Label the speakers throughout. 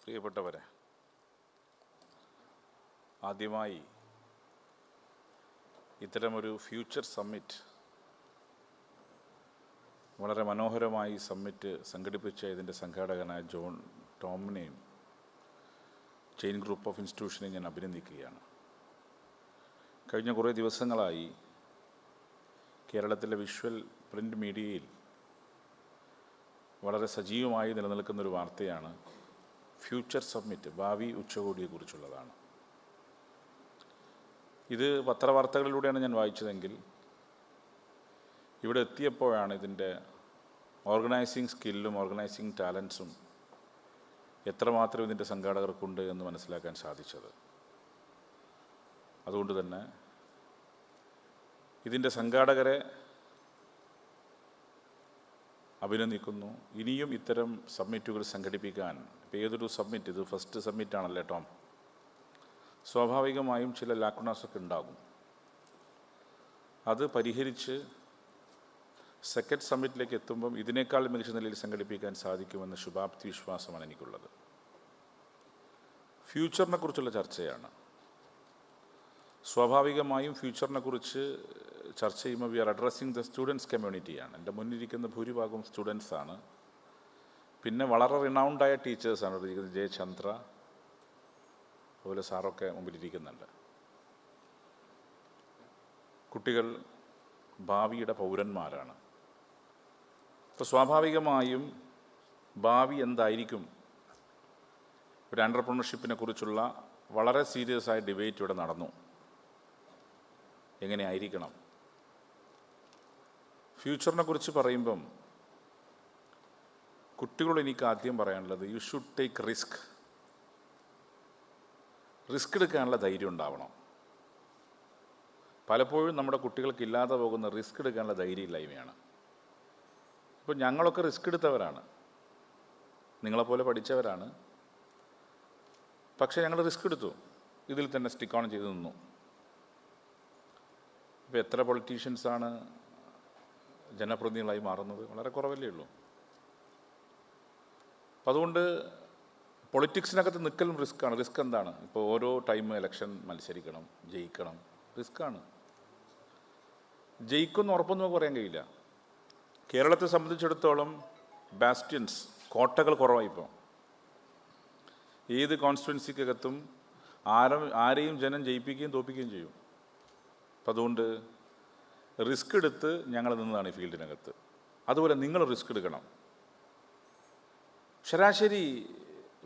Speaker 1: പ്രിയപ്പെട്ടവരെ, ആദ്യമായി ഇത്തരമൊരു ഫ്യൂച്ചർ സമ്മിറ്റ്, വളരെ മനോഹരമായി സമ്മിറ്റ് സംഘടിപ്പിച്ച ഇതിൻ്റെ സംഘാടകനായ ജോൺ ടോമിനെയും ചെയിൻ ഗ്രൂപ്പ് ഓഫ് ഇൻസ്റ്റിറ്റ്യൂഷനെയും ഞാൻ അഭിനന്ദിക്കുകയാണ്. കഴിഞ്ഞ കുറേ ദിവസങ്ങളായി കേരളത്തിലെ വിഷ്വൽ പ്രിൻ്റ് മീഡിയയിൽ വളരെ സജീവമായി നിലനിൽക്കുന്നൊരു വാർത്തയാണ് ഫ്യൂച്ചർ സമ്മിറ്റ്, ഭാവി ഉച്ചകോടിയെക്കുറിച്ചുള്ളതാണ്. ഇത് പത്രവാർത്തകളിലൂടെയാണ് ഞാൻ വായിച്ചതെങ്കിൽ ഇവിടെ എത്തിയപ്പോഴാണ് ഇതിൻ്റെ ഓർഗനൈസിങ് സ്കില്ലും ഓർഗനൈസിങ് ടാലൻസും എത്രമാത്രം ഇതിൻ്റെ സംഘാടകർക്കുണ്ട് എന്ന് മനസ്സിലാക്കാൻ സാധിച്ചത്. അതുകൊണ്ട് തന്നെ ഇതിൻ്റെ സംഘാടകരെ അഭിനന്ദിക്കുന്നു. ഇനിയും ഇത്തരം സബ്മിറ്റുകൾ സംഘടിപ്പിക്കാൻ, ഇപ്പോൾ ഏതൊരു സബ്മിറ്റ്, ഇത് ഫസ്റ്റ് സബ്മിറ്റാണല്ലേ ടോം, സ്വാഭാവികമായും ചില ലാക്കുണാസൊക്കെ ഉണ്ടാകും. അത് പരിഹരിച്ച് സെക്കൻഡ് സമ്മിറ്റിലേക്ക് എത്തുമ്പം ഇതിനേക്കാൾ മികച്ച നിലയിൽ സംഘടിപ്പിക്കാൻ സാധിക്കുമെന്ന ശുഭാപ്തി വിശ്വാസമാണ് എനിക്കുള്ളത്. ഫ്യൂച്ചറിനെ കുറിച്ചുള്ള ചർച്ചയാണ്. സ്വാഭാവികമായും ഫ്യൂച്ചറിനെ കുറിച്ച് ചർച്ച ചെയ്യുമ്പോൾ we are addressing the students കമ്മ്യൂണിറ്റിയാണ്. എൻ്റെ മുന്നിലിരിക്കുന്ന ഭൂരിഭാഗം സ്റ്റുഡൻസാണ്. പിന്നെ വളരെ റിനൗണ്ടായ ടീച്ചേഴ്സാണ് ഇവിടെ ഇരിക്കുന്നത്. ജയചന്ദ്ര അതുപോലെ സാറൊക്കെ മുമ്പിലിരിക്കുന്നുണ്ട്. കുട്ടികൾ ഭാവിയുടെ പൗരന്മാരാണ്. അപ്പോൾ സ്വാഭാവികമായും ഭാവി എന്തായിരിക്കും, ഒരു എൻ്റർപ്രണർഷിപ്പിനെ കുറിച്ചുള്ള വളരെ സീരിയസ് ആയ ഡിബേറ്റ് ഇവിടെ നടന്നു. എങ്ങനെ ആയിരിക്കണം ഫ്യൂച്ചറിനെ കുറിച്ച് പറയുമ്പം കുട്ടികളോട് എനിക്ക് ആദ്യം പറയാനുള്ളത്, U should take risk. Risk എടുക്കാനുള്ള ധൈര്യം ഉണ്ടാവണം. പലപ്പോഴും നമ്മുടെ കുട്ടികൾക്ക് ഇല്ലാതെ പോകുന്ന റിസ്ക് എടുക്കാനുള്ള ധൈര്യമില്ലായ്മയാണ്. ഇപ്പോൾ ഞങ്ങളൊക്കെ റിസ്ക് എടുത്തവരാണ്, നിങ്ങളെപ്പോലെ പഠിച്ചവരാണ്. പക്ഷേ ഞങ്ങൾ റിസ്ക് എടുത്തു, ഇതിൽ തന്നെ സ്റ്റിക്ക് ഓൺ ചെയ്ത് നിന്നു. ഇപ്പോൾ എത്ര പൊളിറ്റീഷ്യൻസാണ് ജനപ്രതിനിധികളായി മാറുന്നത്? വളരെ കുറവല്ലേ ഉള്ളൂ. അപ്പം അതുകൊണ്ട് പൊളിറ്റിക്സിനകത്ത് നിൽക്കലും റിസ്ക്കാണ്. റിസ്ക് എന്താണ്? ഇപ്പോൾ ഓരോ ടൈം ഇലക്ഷൻ മത്സരിക്കണം, ജയിക്കണം, റിസ്ക്കാണ്. ജയിക്കുമെന്ന് ഉറപ്പൊന്നും നമുക്ക് പറയാൻ കഴിയില്ല. കേരളത്തെ സംബന്ധിച്ചിടത്തോളം ബാസ്റ്റ്യൻസ്, കോട്ടകൾ കുറവായിപ്പോൾ. ഏത് കോൺസ്റ്റിറ്റ്യുവൻസിക്കകത്തും ആരെയും ജനം ജയിപ്പിക്കുകയും തോൽപ്പിക്കുകയും ചെയ്യും. അപ്പം അതുകൊണ്ട് റിസ്ക് എടുത്ത് ഞങ്ങൾ നിന്നതാണ് ഈ ഫീൽഡിനകത്ത്. അതുപോലെ നിങ്ങൾ റിസ്ക് എടുക്കണം. ശരാശരി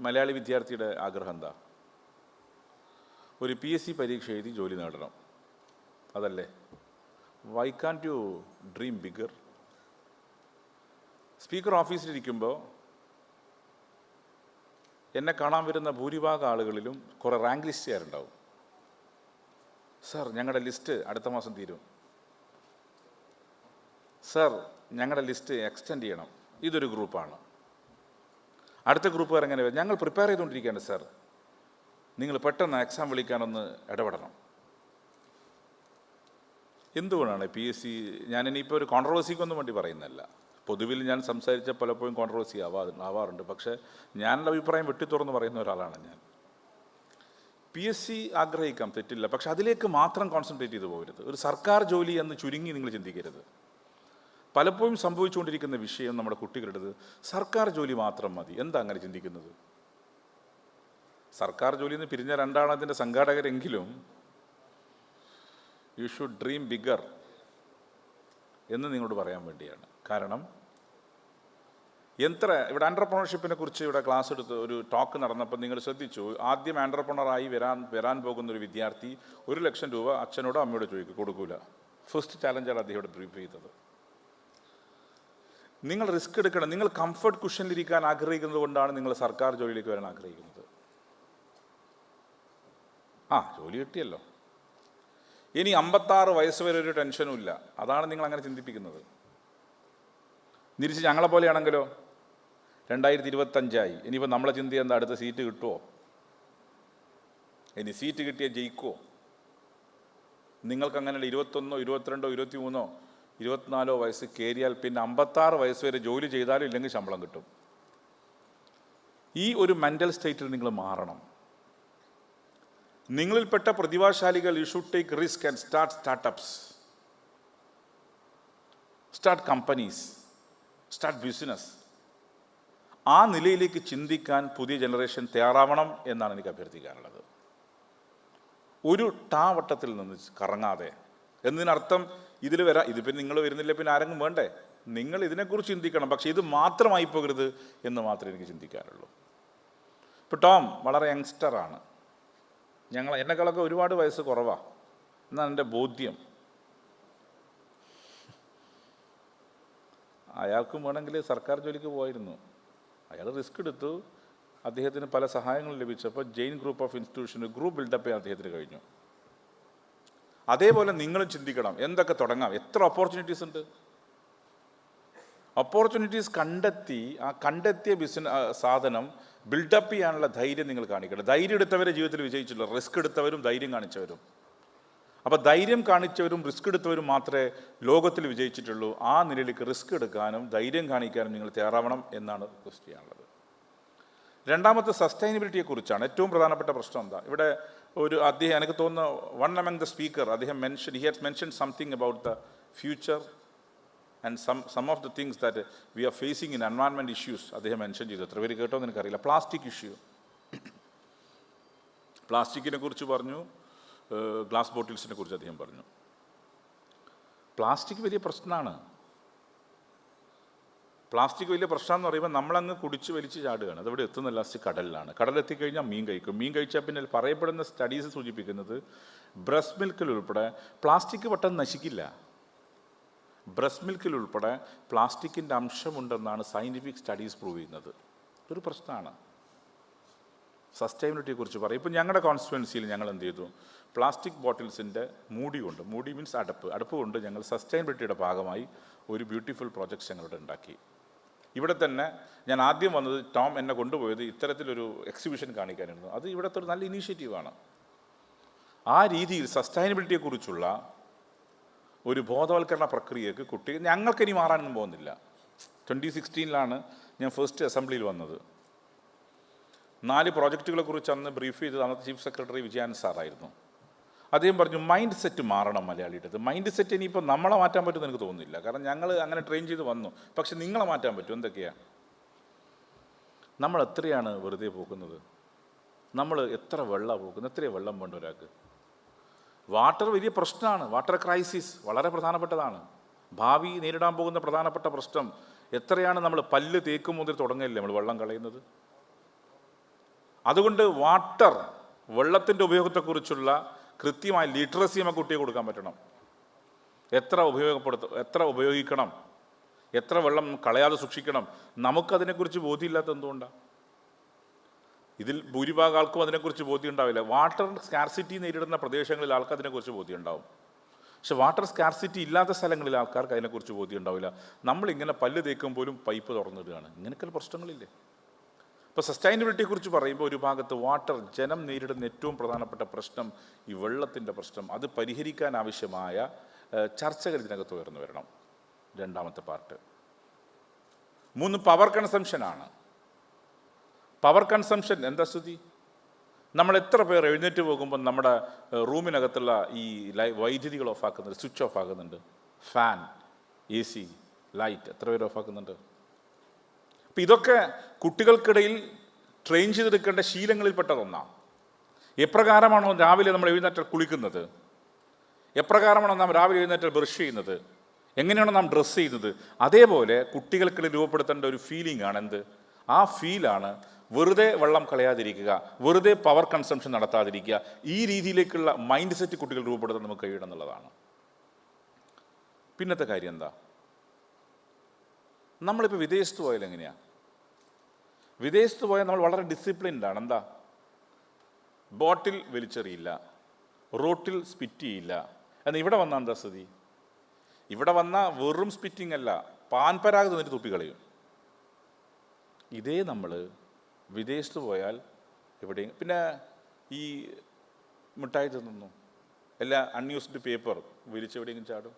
Speaker 1: മലയാളി വിദ്യാർത്ഥിയുടെ ആഗ്രഹം എന്താ? ഒരു PSC പരീക്ഷ എഴുതി ജോലി നേടണം, അതല്ലേ? Why can't you dream bigger? Speaker ഓഫീസിലിരിക്കുമ്പോൾ എന്നെ കാണാൻ വരുന്ന ഭൂരിഭാഗം ആളുകളിലും കുറേ റാങ്ക് ലിസ്റ്റുകാരുണ്ടാവും. സർ, ഞങ്ങളുടെ ലിസ്റ്റ് അടുത്ത മാസം തീരും. സർ, ഞങ്ങളുടെ ലിസ്റ്റ് എക്സ്റ്റെൻഡ് ചെയ്യണം. ഇതൊരു ഗ്രൂപ്പാണ്. അടുത്ത ഗ്രൂപ്പുകാർ എങ്ങനെ വരും? ഞങ്ങൾ പ്രിപ്പയർ ചെയ്തുകൊണ്ടിരിക്കുകയാണ് സർ, നിങ്ങൾ പെട്ടെന്ന് എക്സാം വിളിക്കാനൊന്ന് ഇടപെടണം. എന്തുകൊണ്ടാണ് PSC? ഞാനിനിയിപ്പോൾ ഒരു കോൺട്രവേഴ്സിക്കൊന്നും വേണ്ടി പറയുന്നതല്ല. പൊതുവിൽ ഞാൻ സംസാരിച്ച പലപ്പോഴും കോൺട്രവേഴ്സി ആവാറുണ്ട്. പക്ഷേ ഞാനുള്ള അഭിപ്രായം വെട്ടിത്തുറന്ന് പറയുന്ന ഒരാളാണ് ഞാൻ. PSC ആഗ്രഹിക്കാം, തെറ്റില്ല. പക്ഷെ അതിലേക്ക് മാത്രം കോൺസെൻട്രേറ്റ് ചെയ്ത് പോകരുത്. ഒരു സർക്കാർ ജോലി എന്ന് ചുരുങ്ങി നിങ്ങൾ ചിന്തിക്കരുത്. പലപ്പോഴും സംഭവിച്ചുകൊണ്ടിരിക്കുന്ന വിഷയം നമ്മുടെ കുട്ടികളുടേത് സർക്കാർ ജോലി മാത്രം മതി. എന്താ അങ്ങനെ ചിന്തിക്കുന്നത്? സർക്കാർ ജോലിയിൽ നിന്ന് പിരിഞ്ഞ രണ്ടാണ് അതിൻ്റെ സംഘാടകരെങ്കിലും യു ഷുഡ് ഡ്രീം ബിഗർ എന്ന് നിങ്ങളോട് പറയാൻ വേണ്ടിയാണ്. കാരണം ഇവിടെ എൻ്റർപ്രണർഷിപ്പിനെ കുറിച്ച് ഇവിടെ ക്ലാസ് എടുത്ത് ഒരു ടോക്ക് നടന്നപ്പോൾ നിങ്ങൾ ശ്രദ്ധിച്ചു, ആദ്യം എൻ്റർപ്രണറായി വരാൻ പോകുന്നൊരു വിദ്യാർത്ഥി 1 ലക്ഷം രൂപ അച്ഛനോടോ അമ്മയോടോ കൊടുക്കൂല. ഫസ്റ്റ് ചാലഞ്ചാണ് അദ്ദേഹം ബ്രീഫ് ചെയ്തത്. നിങ്ങൾ റിസ്ക് എടുക്കണം. നിങ്ങൾ കംഫർട്ട് കുഷനിലിരിക്കാൻ ആഗ്രഹിക്കുന്നത് കൊണ്ടാണ് നിങ്ങൾ സർക്കാർ ജോലിയിലേക്ക് വരാൻ ആഗ്രഹിക്കുന്നത്. ജോലി കിട്ടിയല്ലോ, ഇനി 56 വയസ്സ് വരെ ഒരു ടെൻഷനും ഇല്ല. അതാണ് നിങ്ങൾ അങ്ങനെ ചിന്തിപ്പിക്കുന്നത്. തിരിച്ച് ഞങ്ങളെ പോലെയാണെങ്കിലോ 2025 ഇനിയിപ്പോൾ നമ്മളെ ചിന്ത എന്താ? അടുത്ത സീറ്റ് കിട്ടുമോ? ഇനി സീറ്റ് കിട്ടിയാൽ ജയിക്കുമോ? നിങ്ങൾക്ക് അങ്ങനെ 21, 22, 23, 24 വയസ്സ് കയറിയാൽ പിന്നെ 56 വയസ്സ് വരെ ജോലി ചെയ്താലും ഇല്ലെങ്കിൽ ശമ്പളം കിട്ടും. ഈ ഒരു മെൻ്റൽ സ്റ്റേറ്റിൽ നിങ്ങൾ മാറണം. നിങ്ങളിൽപ്പെട്ട പ്രതിഭാശാലികൾ you should take risk and startups, start companies, start business. ആ നിലയിലേക്ക് ചിന്തിക്കാൻ പുതിയ ജനറേഷൻ തയ്യാറാവണം എന്നാണ് എനിക്ക് അഭ്യർത്ഥിക്കാനുള്ളത്. ഒരു വട്ടത്തിൽ നിന്ന് കറങ്ങാതെ. എന്നതിനർത്ഥം ഇതിൽ ഇതിപ്പോൾ നിങ്ങൾ വരുന്നില്ല, പിന്നെ ആരെങ്കിലും വേണ്ടേ? നിങ്ങൾ ഇതിനെക്കുറിച്ച് ചിന്തിക്കണം, പക്ഷേ ഇത് മാത്രമായി പോകരുത് എന്ന് മാത്രമേ എനിക്ക് ചിന്തിക്കാനുള്ളൂ. ഇപ്പോൾ ടോം വളരെ യങ്സ്റ്ററാണ്. എന്നെക്കാളൊക്കെ ഒരുപാട് വയസ്സ് കുറവാണ് എന്നാണ് എൻ്റെ ബോധ്യം. അയാൾക്കും വേണമെങ്കിൽ സർക്കാർ ജോലിക്ക് പോയിരുന്നു. അയാൾ റിസ്ക് എടുത്തു. അദ്ദേഹത്തിന് പല സഹായങ്ങളും ലഭിച്ചപ്പോൾ ജെയിൻ ഗ്രൂപ്പ് ഓഫ് ഇൻസ്റ്റിറ്റ്യൂഷന് ഗ്രൂപ്പ് ബിൽഡപ്പ് ചെയ്യാൻ അദ്ദേഹത്തിന് കഴിഞ്ഞു. അതേപോലെ നിങ്ങളും ചിന്തിക്കണം, എന്തൊക്കെ തുടങ്ങാം, എത്ര ഓപ്പർച്യൂണിറ്റീസ് ഉണ്ട്. ഓപ്പർച്യൂണിറ്റീസ് കണ്ടെത്തി ആ കണ്ടെത്തിയ സാധനം ബിൽഡപ്പ് ചെയ്യാനുള്ള ധൈര്യം നിങ്ങൾ കാണിക്കണം. ധൈര്യം എടുത്തവരെ ജീവിതത്തിൽ വിജയിച്ചില്ല, റിസ്ക് എടുത്തവരും ധൈര്യം കാണിച്ചവരും. അപ്പോൾ ധൈര്യം കാണിച്ചവരും റിസ്ക് എടുത്തവരും മാത്രമേ ലോകത്തിൽ വിജയിച്ചിട്ടുള്ളൂ. ആ നിലയിലേക്ക് റിസ്ക് എടുക്കാനും ധൈര്യം കാണിക്കാനും നിങ്ങൾ തയ്യാറാവണം എന്നാണ് റിക്വസ്റ്റ് ചെയ്യാനുള്ളത്. രണ്ടാമത്തെ സസ്റ്റൈനബിലിറ്റിയെക്കുറിച്ചാണ്. ഏറ്റവും പ്രധാനപ്പെട്ട പ്രശ്നം എന്താ? ഇവിടെ അദ്ദേഹം എനിക്ക് തോന്നുന്ന വൺ അമംഗ് ദ സ്പീക്കർ അദ്ദേഹം he has mention something about the future and some of the things that we are facing in environment issues അദ്ദേഹം മെൻഷൻ ചെയ്തു. എത്ര പേര് കേട്ടോ എന്ന് എനിക്കറിയില്ല. പ്ലാസ്റ്റിക് ഇഷ്യൂ, പ്ലാസ്റ്റിക്കിനെ കുറിച്ച് പറഞ്ഞു, ഗ്ലാസ് ബോട്ടിൽസിനെ കുറിച്ച് അദ്ദേഹം പറഞ്ഞു. പ്ലാസ്റ്റിക് വലിയ പ്രശ്നമാണ്. പ്ലാസ്റ്റിക് വലിയ പ്രശ്നം എന്ന് പറയുമ്പോൾ നമ്മളങ്ങ് കുടിച്ച് വലിച്ച് ചാടുകയാണ്. അതവിടെ എത്തുന്ന ലാസ്റ്റ് കടലിലാണ്. കടലെത്തിക്കഴിഞ്ഞാൽ മീൻ കഴിക്കും. മീൻ കഴിച്ചാൽ പിന്നെ പറയപ്പെടുന്ന സ്റ്റഡീസ് സൂചിപ്പിക്കുന്നത് ബ്രസ്റ്റ് മിൽക്കിൽ ഉൾപ്പെടെ പ്ലാസ്റ്റിക് പെട്ടെന്ന് നശിക്കില്ല. ബ്രസ്റ്റ് മിൽക്കിൽ ഉൾപ്പെടെ പ്ലാസ്റ്റിക്കിൻ്റെ അംശമുണ്ടെന്നാണ് സയൻറ്റിഫിക് സ്റ്റഡീസ് പ്രൂവ് ചെയ്യുന്നത്. ഒരു പ്രശ്നമാണ്. സസ്റ്റൈനബിലിറ്റിയെക്കുറിച്ച് പറയും. ഇപ്പോൾ ഞങ്ങളുടെ കോൺസ്റ്റിറ്റ്യുവൻസിയിൽ ഞങ്ങൾ എന്ത് ചെയ്തു? പ്ലാസ്റ്റിക് ബോട്ടിൽസിൻ്റെ മൂടി മീൻസ് അടുപ്പ് കൊണ്ട് ഞങ്ങൾ സസ്റ്റൈനബിലിറ്റിയുടെ ഭാഗമായി ഒരു ബ്യൂട്ടിഫുൾ പ്രോജക്ട്സ് ഞങ്ങളിവിടെ ഉണ്ടാക്കി. ഇവിടെ തന്നെ ഞാൻ ആദ്യം വന്നത്, ടോം എന്നെ കൊണ്ടുപോയത് ഇത്തരത്തിലൊരു എക്സിബിഷൻ കാണിക്കാനായിരുന്നു. അത് ഇവിടുത്തെ ഒരു നല്ല ഇനീഷ്യേറ്റീവാണ്. ആ രീതിയിൽ സസ്റ്റൈനബിലിറ്റിയെക്കുറിച്ചുള്ള ഒരു ബോധവൽക്കരണ പ്രക്രിയക്ക് കുട്ടികൾ ഞങ്ങൾക്കിനി മാറാനൊന്നും പോകുന്നില്ല. 2016 ഞാൻ ഫസ്റ്റ് അസംബ്ലിയിൽ വന്നത്. 4 പ്രോജക്റ്റുകളെ കുറിച്ച് അന്ന് ബ്രീഫ് ചെയ്തത് അന്നത്തെ ചീഫ് സെക്രട്ടറി വിജയാനന്ദ് സാറായിരുന്നു. അദ്ദേഹം പറഞ്ഞു മൈൻഡ് സെറ്റ് മാറണം മലയാളിയുടെ. മൈൻഡ് സെറ്റ് ഇനിയിപ്പോൾ നമ്മളെ മാറ്റാൻ പറ്റുമെന്ന് എനിക്ക് തോന്നുന്നില്ല. കാരണം ഞങ്ങൾ അങ്ങനെ ട്രെയിൻ ചെയ്ത് വന്നു. പക്ഷെ നിങ്ങളെ മാറ്റാൻ പറ്റും. എന്തൊക്കെയാണ്? നമ്മൾ എത്രയാണ് വെറുതെ പോകുന്നത്? നമ്മൾ എത്ര വെള്ളമാണ് പോകുന്നത്? എത്രയാണ് വെള്ളം വേണ്ട ഒരാൾക്ക്? വാട്ടർ വലിയ പ്രശ്നമാണ്. വാട്ടർ ക്രൈസിസ് വളരെ പ്രധാനപ്പെട്ടതാണ്. ഭാവി നേരിടാൻ പോകുന്ന പ്രധാനപ്പെട്ട പ്രശ്നം. എത്രയാണ് നമ്മൾ പല്ല് തേക്കും മുതൽ തുടങ്ങില്ലേ നമ്മൾ വെള്ളം കളയുന്നത്? അതുകൊണ്ട് വെള്ളത്തിൻ്റെ ഉപയോഗത്തെക്കുറിച്ചുള്ള കൃത്യമായ ലിറ്ററസി നമുക്ക് കുട്ടിയെ കൊടുക്കാൻ പറ്റണം. എത്ര ഉപയോഗിക്കണം, എത്ര വെള്ളം കളയാതെ സൂക്ഷിക്കണം, നമുക്കതിനെക്കുറിച്ച് ബോധ്യമില്ലാത്ത എന്തുകൊണ്ടാണ്? ഇതിൽ ഭൂരിഭാഗം ആൾക്കും അതിനെക്കുറിച്ച് ബോധ്യം ഉണ്ടാവില്ല. വാട്ടർ സ്കാർസിറ്റി നേരിടുന്ന പ്രദേശങ്ങളിൽ ആൾക്ക് അതിനെക്കുറിച്ച് ബോധ്യം ഉണ്ടാവും. പക്ഷെ വാട്ടർ സ്കാർസിറ്റി ഇല്ലാത്ത സ്ഥലങ്ങളിൽ ആൾക്കാർക്ക് അതിനെക്കുറിച്ച് ബോധ്യം ഉണ്ടാവില്ല. നമ്മളിങ്ങനെ പല്ല് തേക്കും പോലും പൈപ്പ് തുറന്നിടുകയാണ്. ഇങ്ങനെയൊക്കെ പ്രശ്നങ്ങളില്ലേ? ഇപ്പോൾ സസ്റ്റൈനബിലിറ്റിയെക്കുറിച്ച് പറയുമ്പോൾ ഒരു ഭാഗത്ത് ജനം നേരിടുന്ന ഏറ്റവും പ്രധാനപ്പെട്ട പ്രശ്നം ഈ വെള്ളത്തിൻ്റെ പ്രശ്നം. അത് പരിഹരിക്കാൻ ആവശ്യമായ ചർച്ചകൾ ഇതിനകത്ത് ഉയർന്നു വരണം. രണ്ടാമത്തെ പാർട്ട്. 3 പവർ കൺസംഷനാണ്. പവർ കൺസംഷൻ എന്താ സ്ഥിതി? നമ്മൾ എത്ര പേർ എഴുന്നേറ്റ് പോകുമ്പോൾ നമ്മുടെ റൂമിനകത്തുള്ള ഈ വൈദ്യുതികൾ ഓഫാക്കുന്നുണ്ട്, സ്വിച്ച് ഓഫ് ആക്കുന്നുണ്ട്? ഫാൻ, AC, ലൈറ്റ് എത്ര പേര് ഓഫാക്കുന്നുണ്ട്? അപ്പം ഇതൊക്കെ കുട്ടികൾക്കിടയിൽ ട്രെയിൻ ചെയ്തെടുക്കേണ്ട ശീലങ്ങളിൽപ്പെട്ടതൊന്നാണ്. എപ്രകാരമാണോ രാവിലെ നമ്മൾ എഴുന്നേറ്റ് കുളിക്കുന്നത്, എപ്രകാരമാണോ നാം രാവിലെ എഴുന്നേറ്റ് ബ്രഷ് ചെയ്യുന്നത്, എങ്ങനെയാണോ നാം ഡ്രസ്സ് ചെയ്യുന്നത്, അതേപോലെ കുട്ടികൾക്കിടയിൽ രൂപപ്പെടുത്തേണ്ട ഒരു ഫീലിംഗ് ആണ് എന്ത്? ആ ഫീലാണ് വെറുതെ വെള്ളം കളയാതിരിക്കുക, വെറുതെ പവർ കൺസംഷൻ നടത്താതിരിക്കുക. ഈ രീതിയിലേക്കുള്ള മൈൻഡ് സെറ്റ് കുട്ടികൾ രൂപപ്പെടുത്താൻ നമുക്ക് കഴിയണം എന്നുള്ളതാണ്. പിന്നത്തെ കാര്യം എന്താ? നമ്മളിപ്പോൾ വിദേശത്ത് പോയാൽ എങ്ങനെയാണ്? വിദേശത്ത് പോയാൽ നമ്മൾ വളരെ ഡിസിപ്ലിൻഡാണ്. എന്താ? ബോട്ടിൽ വലിച്ചെറിയില്ല, റോട്ടിൽ സ്പിറ്റ് ചെയ്യില്ല. എന്നാൽ ഇവിടെ വന്നാൽ എന്താ സ്ഥിതി? ഇവിടെ വന്നാൽ വെറും സ്പിറ്റിംഗ് അല്ല, പാൻപരാഗ് തിന്നിട്ട് തുപ്പിക്കളയും. ഇതേ നമ്മൾ വിദേശത്ത് പോയാൽ എവിടെയും പിന്നെ ഈ മിഠായി തിന്നുന്നു, എല്ലാ അൺയൂസ്ഡ് പേപ്പർ വലിച്ചെവിടെയെങ്കിലും ചാടും.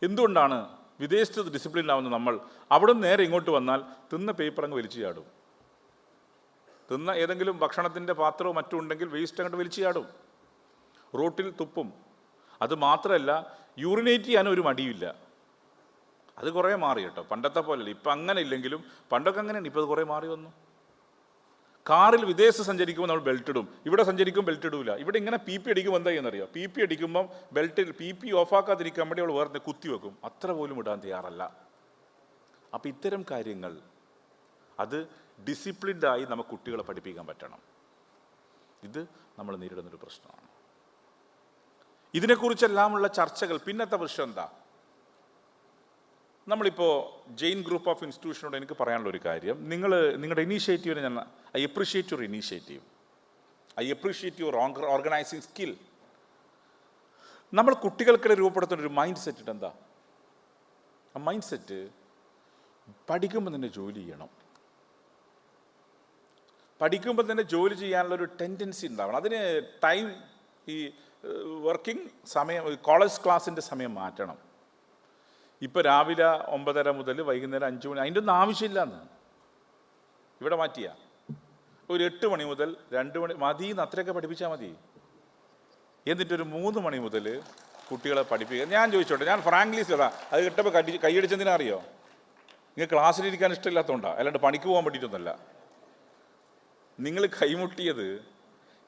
Speaker 1: എന്തുകൊണ്ടാണ് വിദേശത്ത് ഡിസിപ്ലിനിലാവുന്ന നമ്മൾ അവിടെ നിന്ന് നേരെ ഇങ്ങോട്ട് വന്നാൽ തിന്ന പേപ്പർ അങ്ങ് വലിച്ചു ചാടും? തിന്ന ഏതെങ്കിലും ഭക്ഷണത്തിൻ്റെ പാത്രമോ മറ്റും ഉണ്ടെങ്കിൽ വേസ്റ്റ് അങ്ങോട്ട് വലിച്ചു ചാടും, റോട്ടിൽ തുപ്പും. അത് മാത്രമല്ല, യൂറിനേറ്റ് ചെയ്യാനും ഒരു മടിയില്ല. അത് കുറേ മാറി കേട്ടോ, പണ്ടത്തെ പോലെയല്ല. ഇപ്പം അങ്ങനെ ഇല്ലെങ്കിലും പണ്ടൊക്കെ അങ്ങനെയാണ്, ഇപ്പോൾ അത് കുറേ മാറി വന്നു. കാറിൽ വിദേശത്ത് സഞ്ചരിക്കുമ്പോൾ നമ്മൾ ബെൽറ്റ് ഇടും, ഇവിടെ സഞ്ചരിക്കുമ്പോൾ ബെൽറ്റ് ഇടൂല. ഇവിടെ ഇങ്ങനെ പി പി അടിക്കുമ്പോൾ എന്താ ചെയ്യുന്നറിയോ? പി പി അടിക്കുമ്പം ബെൽറ്റിൽ പി പി ഓഫാക്കാതിരിക്കാൻ വേണ്ടി അവൾ വേറെ കുത്തി വെക്കും, അത്ര പോലും ഇടാൻ തയ്യാറല്ല. അപ്പം ഇത്തരം കാര്യങ്ങൾ അത് ഡിസിപ്ലിൻഡായി നമുക്ക് കുട്ടികളെ പഠിപ്പിക്കാൻ പറ്റണം. ഇത് നമ്മൾ നേരിടുന്നൊരു പ്രശ്നമാണ്. ഇതിനെക്കുറിച്ചെല്ലാമുള്ള ചർച്ചകൾ. പിന്നത്തെ പ്രശ്നം എന്താ? നമ്മളിപ്പോൾ ജെയിൻ ഗ്രൂപ്പ് ഓഫ് ഇൻസ്റ്റിറ്റ്യൂഷനോട് എനിക്ക് പറയാനുള്ള ഒരു കാര്യം, നിങ്ങളുടെ ഇനീഷ്യേറ്റീവിനെ ഞാൻ I appreciate your initiative, I appreciate your organising skill. നമ്മൾ കുട്ടികൾക്കിടെ രൂപപ്പെടുത്തുന്ന ഒരു മൈൻഡ് സെറ്റ് എന്താ? ആ മൈൻഡ് സെറ്റ് പഠിക്കുമ്പോൾ തന്നെ ജോലി ചെയ്യണം, പഠിക്കുമ്പോൾ തന്നെ ജോലി ചെയ്യാനുള്ളൊരു ടെൻഡൻസി ഉണ്ടാവണം. അതിന് ടൈം, ഈ വർക്കിംഗ് സമയം, കോളേജ് ക്ലാസ്സിൻ്റെ സമയം മാറ്റണം. ഇപ്പോൾ രാവിലെ 9:30 മുതൽ വൈകുന്നേരം 5 മണി, അതിൻ്റെ ഒന്നും ആവശ്യമില്ലെന്ന് ഇവിടെ മാറ്റിയ ഒരു 8 മണി മുതൽ 2 മണി മതിയെന്ന്, അത്രയൊക്കെ പഠിപ്പിച്ചാൽ മതി. എന്നിട്ടൊരു 3 മണി മുതൽ കുട്ടികളെ പഠിപ്പിക്കുക. ഞാൻ ചോദിച്ചോട്ടെ, ഞാൻ ഫ്രാങ്ക്ലി ചേട്ടാ, അത് കിട്ടുമ്പോൾ കൈയടിച്ചെന്തിനാ അറിയോ? നിങ്ങൾ ക്ലാസ്സിലിരിക്കാൻ ഇഷ്ടമില്ലാത്തതുകൊണ്ടാണ്, അല്ലാണ്ട് പണിക്ക് പോകാൻ വേണ്ടിയിട്ടൊന്നുമല്ല. നിങ്ങൾ കൈമുട്ടിയത്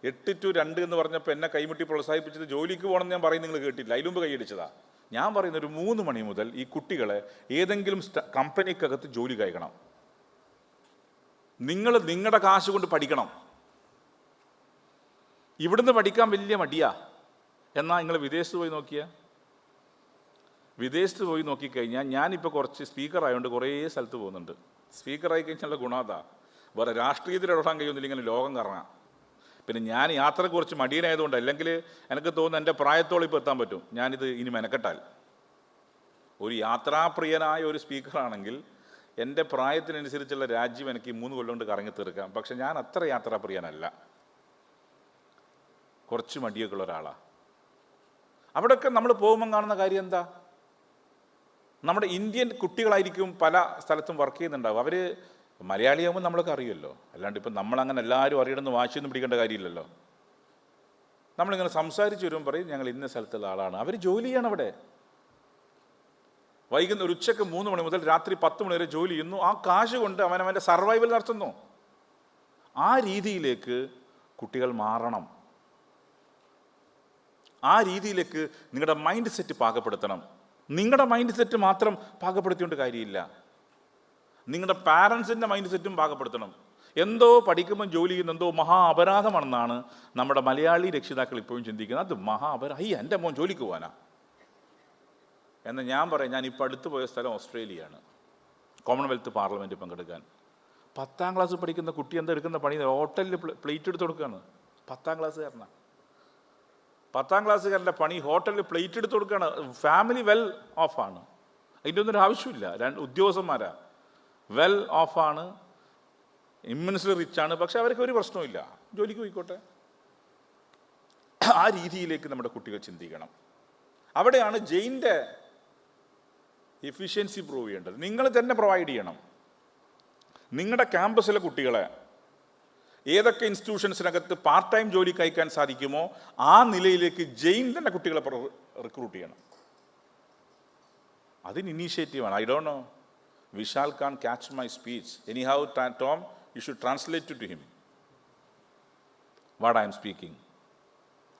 Speaker 1: 8 to 2 എന്ന് പറഞ്ഞപ്പോൾ എന്നെ കൈമുട്ടി പ്രോത്സാഹിപ്പിച്ചത് ജോലിക്ക് പോകണമെന്ന് ഞാൻ പറയും, നിങ്ങൾ കേട്ടില്ല, അതിന് മുമ്പ് കൈയടിച്ചതാ. ഞാൻ പറയുന്ന ഒരു 3 മണി മുതൽ ഈ കുട്ടികളെ ഏതെങ്കിലും കമ്പനിക്കകത്ത് ജോലി കയക്കണം. നിങ്ങൾ നിങ്ങളുടെ കാശ് കൊണ്ട് പഠിക്കണം. ഇവിടുന്ന് പഠിക്കാൻ വലിയ മടിയാ. എന്നാൽ നിങ്ങൾ വിദേശത്ത് പോയി നോക്കിയാൽ, വിദേശത്ത് പോയി നോക്കിക്കഴിഞ്ഞാൽ, ഞാനിപ്പോൾ കുറച്ച് സ്പീക്കർ ആയതുകൊണ്ട് കുറേ സ്ഥലത്ത് പോകുന്നുണ്ട്. സ്പീക്കറായി കഴിഞ്ഞാലുള്ള ഗുണാതാ, വേറെ രാഷ്ട്രീയത്തിൽ ഇടപെടാൻ കഴിയുന്നില്ല, ഇങ്ങനെ ലോകം കറങ്ങാം. പിന്നെ ഞാൻ യാത്ര കുറച്ച് മടിയനായതുകൊണ്ട്, അല്ലെങ്കിൽ എനിക്ക് തോന്നുന്നു എൻ്റെ പ്രായത്തോളം ഇപ്പോൾ എത്താൻ പറ്റും ഞാനിത് ഇനി മെനക്കെട്ടാൽ. ഒരു യാത്രാപ്രിയനായ ഒരു സ്പീക്കറാണെങ്കിൽ എൻ്റെ പ്രായത്തിനനുസരിച്ചുള്ള രാജ്യം എനിക്ക് 3 കൊല്ലം കൊണ്ട് കറങ്ങി തീർക്കാം. പക്ഷെ ഞാൻ അത്ര യാത്രാപ്രിയനല്ല, കുറച്ച് മടിയൊക്കെ ഉള്ള ഒരാളാണ്. അവിടെയൊക്കെ നമ്മൾ പോകുമ്പം കാണുന്ന കാര്യം എന്താ? നമ്മുടെ ഇന്ത്യൻ കുട്ടികളായിരിക്കും പല സ്ഥലത്തും വർക്ക് ചെയ്യുന്നുണ്ടാവും. അവർ മലയാളിയാകുമ്പോൾ നമ്മളൊക്കെ അറിയുമല്ലോ, അല്ലാണ്ട് ഇപ്പം നമ്മളങ്ങനെ എല്ലാവരും അറിയണമെന്ന് വാശിയൊന്നും പിടിക്കേണ്ട കാര്യമില്ലല്ലോ. നമ്മളിങ്ങനെ സംസാരിച്ച് വരുമ്പോൾ പറയും ഞങ്ങൾ ഇന്ന സ്ഥലത്തുള്ള ആളാണ്. അവർ ജോലി ചെയ്യണം അവിടെ. വൈകുന്നേരം ഉച്ചയ്ക്ക് 3 മണി മുതൽ രാത്രി 10 മണി വരെ ജോലി ചെയ്യുന്നു. ആ കാശ് കൊണ്ട് അവനവൻ്റെ സർവൈവൽ നടത്തുന്നു. ആ രീതിയിലേക്ക് കുട്ടികൾ മാറണം. ആ രീതിയിലേക്ക് നിങ്ങളുടെ മൈൻഡ് സെറ്റ് പാകപ്പെടുത്തണം. നിങ്ങളുടെ മൈൻഡ് സെറ്റ് മാത്രം പാകപ്പെടുത്തിക്കൊണ്ട് കാര്യമില്ല, നിങ്ങളുടെ പാരൻസിൻ്റെ മൈൻഡ് സെറ്റും പാകപ്പെടുത്തണം. എന്തോ പഠിക്കുമ്പോൾ ജോലി ചെയ്യുന്ന എന്തോ മഹാ അപരാധമാണെന്നാണ് നമ്മുടെ മലയാളി രക്ഷിതാക്കൾ ഇപ്പോഴും ചിന്തിക്കുന്നത്. അത് മഹാ അയ്യ, എൻ്റെ മോൻ ജോലിക്ക് പോകാനാ എന്ന് ഞാൻ പറയാം. ഞാൻ ഇപ്പോൾ അടുത്ത് പോയ സ്ഥലം ഓസ്ട്രേലിയയാണ്, കോമൺവെൽത്ത് പാർലമെൻറ്റ് പങ്കെടുക്കാൻ. 10ാം ക്ലാസ് പഠിക്കുന്ന കുട്ടി എന്താ എടുക്കുന്ന പണി? ഹോട്ടലിൽ പ്ലേറ്റ് എടുത്ത് കൊടുക്കുകയാണ്. 10ാം ക്ലാസ്സുകാരനാണ്. 10ാം ക്ലാസ്സുകാരൻ്റെ പണി ഹോട്ടലിൽ പ്ലേറ്റ് എടുത്ത് കൊടുക്കുകയാണ്. ഫാമിലി വെൽ ഓഫാണ്, അതിൻ്റെ ഒന്നും ഒരു ആവശ്യമില്ല. 2 ഉദ്യോഗസ്ഥന്മാരാ, വെൽ ഓഫാണ്, ഇമ്മൻസ്ലി റിച്ചാണ്. പക്ഷെ അവർക്ക് ഒരു പ്രശ്നവുമില്ല, ജോലിക്ക് പോയിക്കോട്ടെ. ആ രീതിയിലേക്ക് നമ്മുടെ കുട്ടികൾ ചിന്തിക്കണം. അവിടെയാണ് ജെയിൻ്റെ എഫിഷ്യൻസി പ്രൂവ് ചെയ്യേണ്ടത്. നിങ്ങൾ തന്നെ പ്രൊവൈഡ് ചെയ്യണം. നിങ്ങളുടെ ക്യാമ്പസിലെ കുട്ടികളെ ഏതൊക്കെ ഇൻസ്റ്റിറ്റ്യൂഷൻസിനകത്ത് പാർട്ട് ടൈം ജോലിക്ക് അയക്കാൻ സാധിക്കുമോ ആ നിലയിലേക്ക് ജെയിൻ തന്നെ കുട്ടികളെ റിക്രൂട്ട് ചെയ്യണം. അതിന് ഇനീഷ്യേറ്റീവാണ്. I don't know, Vishal can't catch my speech. Anyhow, Tom, you should translate it to him what I am speaking.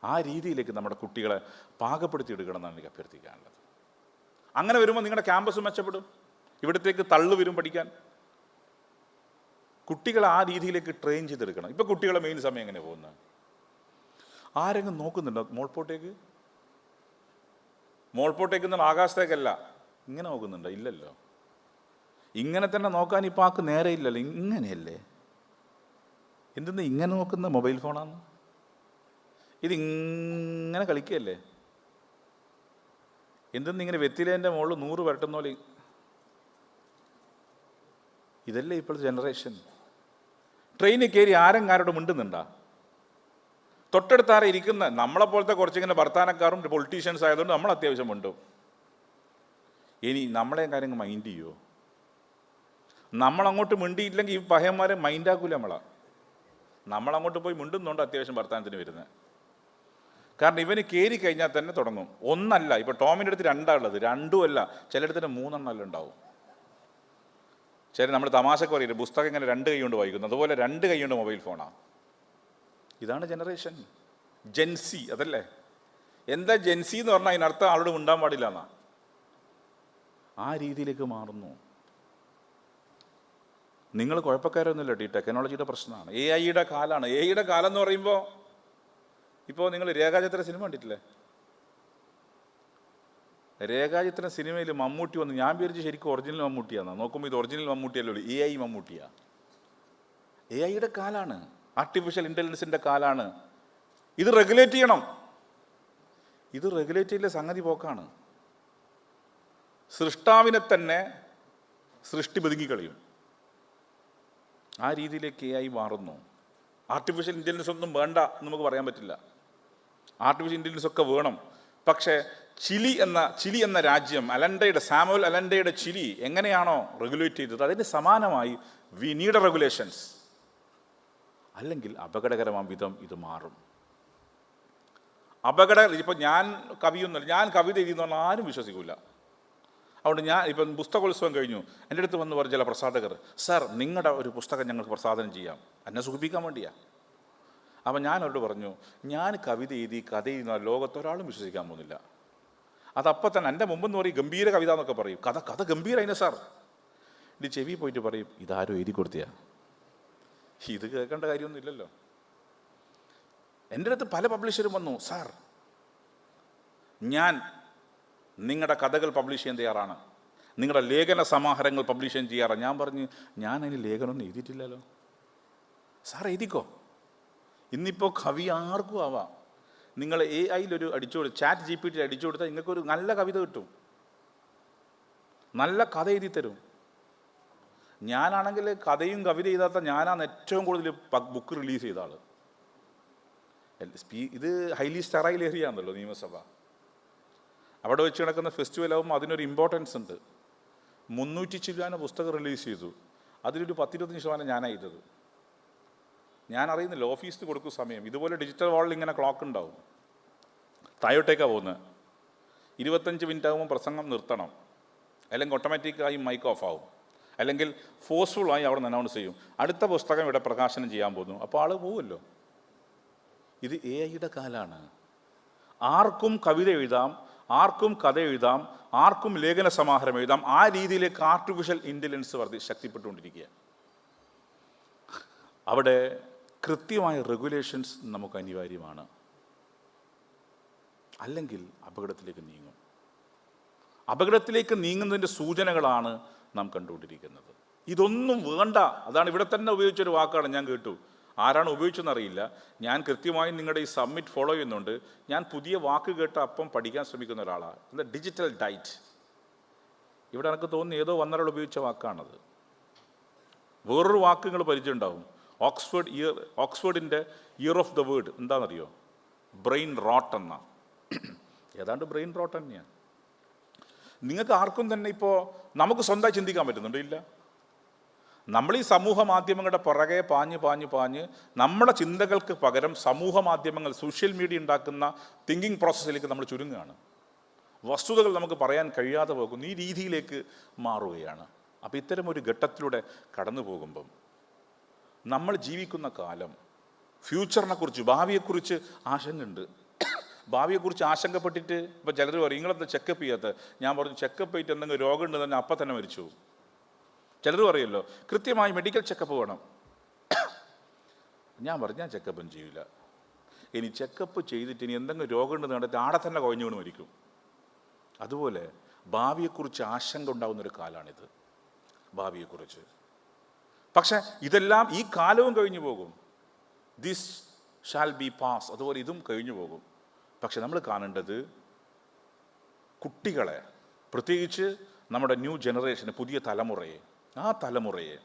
Speaker 1: ആ രീതിയിലേക്ക് നമ്മുടെ കുട്ടികളെ പാകപ്പെടുത്തിയെടുക്കണം എന്നാണ് എനിക്ക് അഭ്യർത്ഥിക്കാനുള്ളത്. അങ്ങനെ വരുമ്പോൾ നിങ്ങളുടെ ക്യാമ്പസ് മെച്ചപ്പെടും. ഇവിടത്തേക്ക് തള്ളു വരും പഠിക്കാൻ. കുട്ടികളെ ആ രീതിയിലേക്ക് ട്രെയിൻ ചെയ്തെടുക്കണം. ഇപ്പോൾ കുട്ടികളെ മെയിൻ സമയം എങ്ങനെ പോകുന്നത്? ആരെങ്കിലും നോക്കുന്നുണ്ടോ മോൾപോട്ടേക്ക്? മോൾപോട്ടേക്ക് എന്നാൽ ആകാശത്തേക്കല്ല, ഇങ്ങനെ നോക്കുന്നുണ്ടോ? ഇല്ലല്ലോ. ഇങ്ങനെ തന്നെ നോക്കാൻ ഇപ്പം ആൾക്ക് നേരെ ഇല്ലല്ലോ. ഇങ്ങനെയല്ലേ? എന്തെന്ന് ഇങ്ങനെ നോക്കുന്ന മൊബൈൽ ഫോണാണ്. ഇതിങ്ങനെ കളിക്കുകയല്ലേ? എന്തെന്നിങ്ങനെ വെത്തിലേൻ്റെ മുകളിൽ 100 വരട്ടുന്ന പോലെ. ഇതല്ലേ ഇപ്പോഴത്തെ ജനറേഷൻ. ട്രെയിനിൽ കയറി ആരോട് മിണ്ടുന്നുണ്ടാ? തൊട്ടടുത്താരെ ഇരിക്കുന്ന നമ്മളെപ്പോലത്തെ കുറച്ചിങ്ങനെ വർത്താനക്കാരും പൊളിറ്റീഷ്യൻസ് ആയതുകൊണ്ട് നമ്മൾ അത്യാവശ്യം മിണ്ടും. ഇനി നമ്മളെ കാര്യങ്ങൾ മൈൻഡ് ചെയ്യുമോ? നമ്മളങ്ങോട്ട് മിണ്ടിയില്ലെങ്കിൽ ഈ പഹയന്മാരെ മൈൻഡാക്കൂല നമ്മളാ. നമ്മളങ്ങോട്ട് പോയി മിണ്ടുന്നുണ്ട് അത്യാവശ്യം വർത്തമാനത്തിന് വരുന്നത്. കാരണം ഇവന് കയറി കഴിഞ്ഞാൽ തന്നെ തുടങ്ങും. ഒന്നല്ല, ഇപ്പോൾ ടോമിൻ്റെ അടുത്ത് രണ്ടാളുള്ളത്, രണ്ടുമല്ല, ചിലയിടത്തിന് മൂന്നെണ്ണമല്ല ഉണ്ടാവും. ശരി, നമ്മൾ തമാശക്ക് പറയില്ല പുസ്തകം ഇങ്ങനെ രണ്ട് കൈ കൊണ്ട് വായിക്കുന്നു, അതുപോലെ രണ്ട് കൈ കൊണ്ട് മൊബൈൽ ഫോണാണ്. ഇതാണ് ജനറേഷൻ ജെൻസി. അതല്ലേ? എന്താ ജെൻസി എന്ന് പറഞ്ഞാൽ അതിനർത്ഥം ആളോട് മിണ്ടാൻ പാടില്ല എന്നാ. ആ രീതിയിലേക്ക് മാറുന്നു. നിങ്ങൾ കുഴപ്പക്കാരൊന്നുമില്ല, ഈ ടെക്നോളജിയുടെ പ്രശ്നമാണ്. എ ഐയുടെ കാലമാണ്. എ ഐയുടെ കാലം എന്ന് പറയുമ്പോൾ ഇപ്പോൾ നിങ്ങൾ രേഖാചിത്ര സിനിമ കണ്ടിട്ടില്ലേ? രേഖാചിത്ര സിനിമയിൽ മമ്മൂട്ടി വന്ന് ഞാൻ വിചാരിച്ച് ശരിക്കും ഒറിജിനൽ മമ്മൂട്ടിയാണെന്ന്. നോക്കുമ്പോൾ ഇത് ഒറിജിനൽ മമ്മൂട്ടിയല്ലോ, എ ഐ മമ്മൂട്ടിയാണ്. എ ഐയുടെ കാലാണ്, ആർട്ടിഫിഷ്യൽ ഇൻ്റലിജൻസിൻ്റെ കാലാണ്. ഇത് റെഗുലേറ്റ് ചെയ്യണം. ഇത് റെഗുലേറ്റ് ചെയ്യില്ല, സംഗതി പോക്കാണ്. സൃഷ്ടാവിനെ തന്നെ സൃഷ്ടി ബതുങ്ങിക്കളയും. ആ രീതിയിലേക്ക് എ ഐ മാറുന്നു. ആർട്ടിഫിഷ്യൽ ഇൻ്റലിജൻസ് ഒന്നും വേണ്ട എന്ന് നമുക്ക് പറയാൻ പറ്റില്ല. ആർട്ടിഫിഷ്യൽ ഇൻ്റലിജൻസ് ഒക്കെ വേണം. പക്ഷേ ചിലി എന്ന രാജ്യം, സാമുവൽ അലൻഡയുടെ ചിലി എങ്ങനെയാണോ റെഗുലേറ്റ് ചെയ്തത്, അതിന് സമാനമായി വി നീഡ് റെഗുലേഷൻസ്. അല്ലെങ്കിൽ അപകടകരമായ വിധം ഇത് മാറും. ഇപ്പം ഞാൻ കവിയൊന്നുമല്ല, ഞാൻ കവിത എഴുതുന്ന പറഞ്ഞാൽ ആരും വിശ്വസിക്കില്ല. അതുകൊണ്ട് ഞാൻ ഇപ്പം പുസ്തകോത്സവം കഴിഞ്ഞു, എൻ്റെ അടുത്ത് വന്ന് പറഞ്ഞ ചില പ്രസാധകർ, സാർ നിങ്ങളുടെ ഒരു പുസ്തകം ഞങ്ങൾക്ക് പ്രസാദനം ചെയ്യാം, എന്നെ സുഖിപ്പിക്കാൻ വേണ്ടിയാ. അപ്പം ഞാൻ അവരോട് പറഞ്ഞു, ഞാൻ കവിത എഴുതി കഥ എഴുതുന്ന ലോകത്തൊരാളും വിശ്വസിക്കാൻ പോകുന്നില്ല. അതപ്പം തന്നെ എൻ്റെ മുമ്പെന്ന് പറയും ഗംഭീര കവിത എന്നൊക്കെ പറയും. കഥ ഗംഭീര അതിനെ സാർ. ഇത് ചെവി പോയിട്ട് പറയും ഇതാരും എഴുതി കൊടുത്തിയാ. ഇത് കേൾക്കേണ്ട കാര്യമൊന്നും ഇല്ലല്ലോ. എൻ്റെ അടുത്ത് പല പബ്ലിഷരും വന്നു, സാർ ഞാൻ നിങ്ങളുടെ കഥകൾ പബ്ലിഷ് ചെയ്യാൻ തയ്യാറാണ്, നിങ്ങളുടെ ലേഖന സമാഹാരങ്ങൾ പബ്ലിഷ് ചെയ്യാൻ തയ്യാറാണ്. ഞാൻ പറഞ്ഞു ഞാൻ അതിന് ലേഖനമൊന്നും എഴുതിയിട്ടില്ലല്ലോ. സാർ എഴുതിക്കോ. ഇന്നിപ്പോൾ കവി ആർക്കും ആവാം. നിങ്ങൾ എ ഐയിലൊരു ചാറ്റ് GPT അടിച്ചു കൊടുത്താൽ നിങ്ങൾക്കൊരു നല്ല കവിത കിട്ടും, നല്ല കഥ എഴുതി തരും. ഞാനാണെങ്കിൽ കഥയും കവിത എഴുതാത്ത ഞാനാണ് ഏറ്റവും കൂടുതൽ ബുക്ക് റിലീസ് ചെയ്ത ആൾ. ഇത് ഹൈലി സ്റ്റെറൈൽ ഏരിയ ആണല്ലോ നിയമസഭ. അവിടെ വെച്ച് നടക്കുന്ന ഫെസ്റ്റിവൽ ആകുമ്പോൾ അതിനൊരു ഇമ്പോർട്ടൻസ് ഉണ്ട്. 300 ചില്ലാന പുസ്തകം റിലീസ് ചെയ്തു, അതിലൊരു 10-25% ഞാനാണ് ചെയ്തത്. ഞാൻ അറിയുന്നില്ല, ഓഫീസിൽ കൊടുക്കും സമയം. ഇതുപോലെ ഡിജിറ്റൽ വാളിൽ ഇങ്ങനെ ക്ലോക്ക് ഉണ്ടാവും, താഴോട്ടേക്കാണ് പോകുന്നത്. 25 മിനിറ്റ് ആകുമ്പോൾ പ്രസംഗം നിർത്തണം, അല്ലെങ്കിൽ ഓട്ടോമാറ്റിക്കായി മൈക്ക് ഓഫ് ആവും, അല്ലെങ്കിൽ ഫോഴ്സ്ഫുള്ളായി അവിടെ നിന്ന് അനൗൺസ് ചെയ്യും അടുത്ത പുസ്തകം ഇവിടെ പ്രകാശനം ചെയ്യാൻ പോകുന്നു. അപ്പോൾ ആൾ പോവുമല്ലോ. ഇത് എ ഐയുടെ കാലാണ്. ആർക്കും കവിത എഴുതാം, ആർക്കും കഥ എഴുതാം, ആർക്കും ലേഖന സമാഹാരം എഴുതാം. ആ രീതിയിലേക്ക് ആർട്ടിഫിഷ്യൽ ഇൻ്റലിജൻസ് ശക്തിപ്പെട്ടുകൊണ്ടിരിക്കുക. അവിടെ കൃത്യമായ റെഗുലേഷൻസ് നമുക്ക് അനിവാര്യമാണ്, അല്ലെങ്കിൽ അപകടത്തിലേക്ക് നീങ്ങും. അപകടത്തിലേക്ക് നീങ്ങുന്നതിൻ്റെ സൂചനകളാണ് നാം കണ്ടുകൊണ്ടിരിക്കുന്നത്. ഇതൊന്നും വേണ്ട. അതാണ് ഇവിടെ തന്നെ ഉപയോഗിച്ചൊരു വാക്കാണ്, ഞാൻ കേട്ടു. ആരാണ് ഉപയോഗിച്ചെന്നറിയില്ല. ഞാൻ കൃത്യമായും നിങ്ങളുടെ ഈ സബ്മിറ്റ് ഫോളോ ചെയ്യുന്നുണ്ട്. ഞാൻ പുതിയ വാക്ക് കേട്ട് അപ്പം പഠിക്കാൻ ശ്രമിക്കുന്ന ഒരാളാണ്. എന്താ ഡിജിറ്റൽ ഡൈറ്റ്. ഇവിടെ എനിക്ക് തോന്നുന്നു ഏതോ വന്നൊരാൾ ഉപയോഗിച്ച വാക്കാണത്. വേറൊരു വാക്ക് നിങ്ങൾ പരിചയമുണ്ടാവും. ഓക്സ്ഫോർഡിൻ്റെ ഇയർ ഓഫ് ദ വേർഡ് എന്താണെന്നറിയോ? ബ്രെയിൻ റോട്ട് എന്ന. ഏതാണ്ട് ബ്രെയിൻ റോട്ട് തന്നെയാണ്. നിങ്ങൾക്ക് ആർക്കും തന്നെ ഇപ്പോൾ നമുക്ക് സ്വന്തമായി ചിന്തിക്കാൻ പറ്റുന്നുണ്ടോ? ഇല്ല. നമ്മൾ ഈ സമൂഹ മാധ്യമങ്ങളുടെ പുറകെ പാഞ്ഞ് നമ്മുടെ ചിന്തകൾക്ക് പകരം സമൂഹ മാധ്യമങ്ങൾ, സോഷ്യൽ മീഡിയ ഉണ്ടാക്കുന്ന തിങ്കിങ് പ്രോസസ്സിലേക്ക് നമ്മൾ ചുരുങ്ങുകയാണ്. വസ്തുതകൾ നമുക്ക് പറയാൻ കഴിയാതെ പോകുന്നു. ഈ രീതിയിലേക്ക് മാറുകയാണ്. അപ്പോൾ ഇത്തരം ഒരു ഘട്ടത്തിലൂടെ കടന്നു പോകുമ്പം നമ്മൾ ജീവിക്കുന്ന കാലം, ഫ്യൂച്ചറിനെ കുറിച്ച്, ഭാവിയെക്കുറിച്ച് ആശങ്കയുണ്ട്. ഭാവിയെക്കുറിച്ച് ആശങ്കപ്പെട്ടിട്ട് ഇപ്പോൾ ചിലർ പറയും നിങ്ങളെന്താ ചെക്കപ്പ് ചെയ്യാത്ത? ഞാൻ പറഞ്ഞു ചെക്കപ്പ് ചെയ്തിട്ട് എന്തെങ്കിലും രോഗം ഉണ്ടെന്ന് തന്നെ അപ്പം തന്നെ മരിച്ചു. ചിലർ പറയുമല്ലോ കൃത്യമായി മെഡിക്കൽ ചെക്കപ്പ് വേണം. ഞാൻ പറഞ്ഞു ഞാൻ ചെക്കപ്പൊന്നും ചെയ്യില്ല. ഇനി ചെക്കപ്പ് ചെയ്തിട്ട് ഇനി എന്തെങ്കിലും രോഗം ഉണ്ടെന്ന് കണ്ടിട്ട് ആടെ തന്നെ കുഴഞ്ഞു വീണ് മരിക്കും. അതുപോലെ ഭാവിയെക്കുറിച്ച് ആശങ്ക ഉണ്ടാകുന്നൊരു കാലമാണിത്, ഭാവിയെക്കുറിച്ച്. പക്ഷെ ഇതെല്ലാം ഈ കാലവും കഴിഞ്ഞു പോകും. This shall be pass. അതുപോലെ ഇതും കഴിഞ്ഞു പോകും. പക്ഷെ നമ്മൾ കാണേണ്ടത് കുട്ടികളെ, പ്രത്യേകിച്ച് നമ്മുടെ ന്യൂ ജനറേഷന്, പുതിയ തലമുറയെ, ആ തലമുറയെ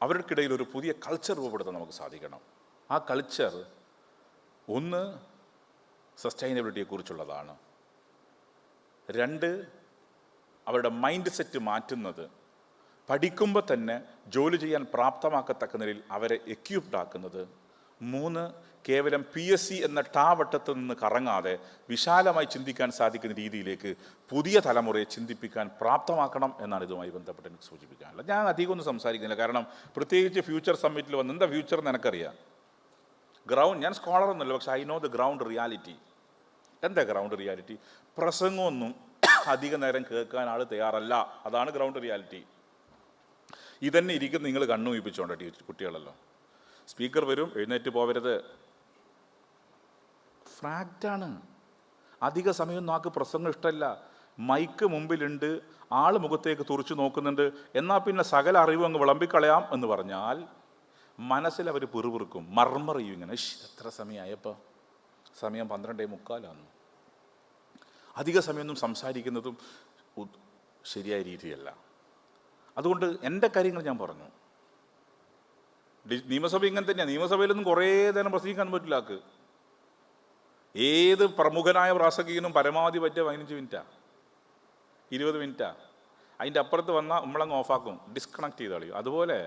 Speaker 1: അവർക്കിടയിൽ ഒരു പുതിയ കൾച്ചർ രൂപപ്പെടുത്താൻ നമുക്ക് സാധിക്കണം. ആ കൾച്ചർ ഒന്ന് പഠിക്കുമ്പോൾ തന്നെ ജോലി ചെയ്യാൻ പ്രാപ്തമാക്കത്തക്ക നിലയിൽ അവരെ എക്യൂപ്ഡ് ആക്കുന്നത്. 3, കേവലം PSC എന്ന ടാവട്ടത്ത് നിന്ന് കറങ്ങാതെ വിശാലമായി ചിന്തിക്കാൻ സാധിക്കുന്ന രീതിയിലേക്ക് പുതിയ തലമുറയെ ചിന്തിപ്പിക്കാൻ പ്രാപ്തമാക്കണം എന്നാണ് ഇതുമായി ബന്ധപ്പെട്ട് എനിക്ക് സൂചിപ്പിക്കാനുള്ളത്. ഞാൻ അധികം ഒന്നും സംസാരിക്കുന്നില്ല, കാരണം പ്രത്യേകിച്ച് ഫ്യൂച്ചർ സമ്മിറ്റിൽ വന്ന് എന്താ ഫ്യൂച്ചർ എന്ന് എനിക്കറിയാം. ഞാൻ സ്കോളറൊന്നുമല്ല, പക്ഷെ I know the ground reality. എന്താ ഗ്രൗണ്ട് റിയാലിറ്റി? പ്രസംഗമൊന്നും അധിക നേരം കേൾക്കാൻ ആൾ തയ്യാറല്ല. അതാണ് ഗ്രൗണ്ട് റിയാലിറ്റി. ഇതന്നെ ഇരിക്കും നിങ്ങൾ കണ്ണുമിപ്പിച്ചോണ്ട കുട്ടികളല്ലോ. സ്പീക്കർ വരും, എഴുന്നേറ്റ് പോവരുത്. ഫ്രാക്റ്റാണ്. അധിക സമയം നോക്ക് പ്രസംഗം ഇഷ്ടമല്ല. മൈക്ക് മുമ്പിലുണ്ട്, ആൾ മുഖത്തേക്ക് തുറച്ചു നോക്കുന്നുണ്ട്, എന്നാൽ പിന്നെ സകല അറിവും അങ്ങ് വിളമ്പിക്കളയാം എന്ന് പറഞ്ഞാൽ മനസ്സിൽ അവർ പിറുപിറുക്കും, മർമറിയും. ഇങ്ങനെ എത്ര സമയമായപ്പോൾ? സമയം 12:45. അധിക സമയമൊന്നും സംസാരിക്കുന്നതും ശരിയായ രീതിയല്ല. അതുകൊണ്ട് എൻ്റെ കാര്യങ്ങൾ ഞാൻ പറഞ്ഞു. നിയമസഭ ഇങ്ങനെ തന്നെയാണ്. നിയമസഭയിലൊന്നും കുറേ നേരം പ്രസംഗിക്കാൻ പറ്റില്ല. ആൾക്ക് ഏത് പ്രമുഖനായ പ്രാസംഗികനും പരമാവധി പറ്റിയ 15 മിനിറ്റാണ്, 20 മിനിറ്റാണ്. അതിൻ്റെ അപ്പുറത്ത് വന്നാൽ നമ്മളങ്ങ് ഓഫാക്കും, ഡിസ്കണക്ട് ചെയ്ത് കളയും. അതുപോലെ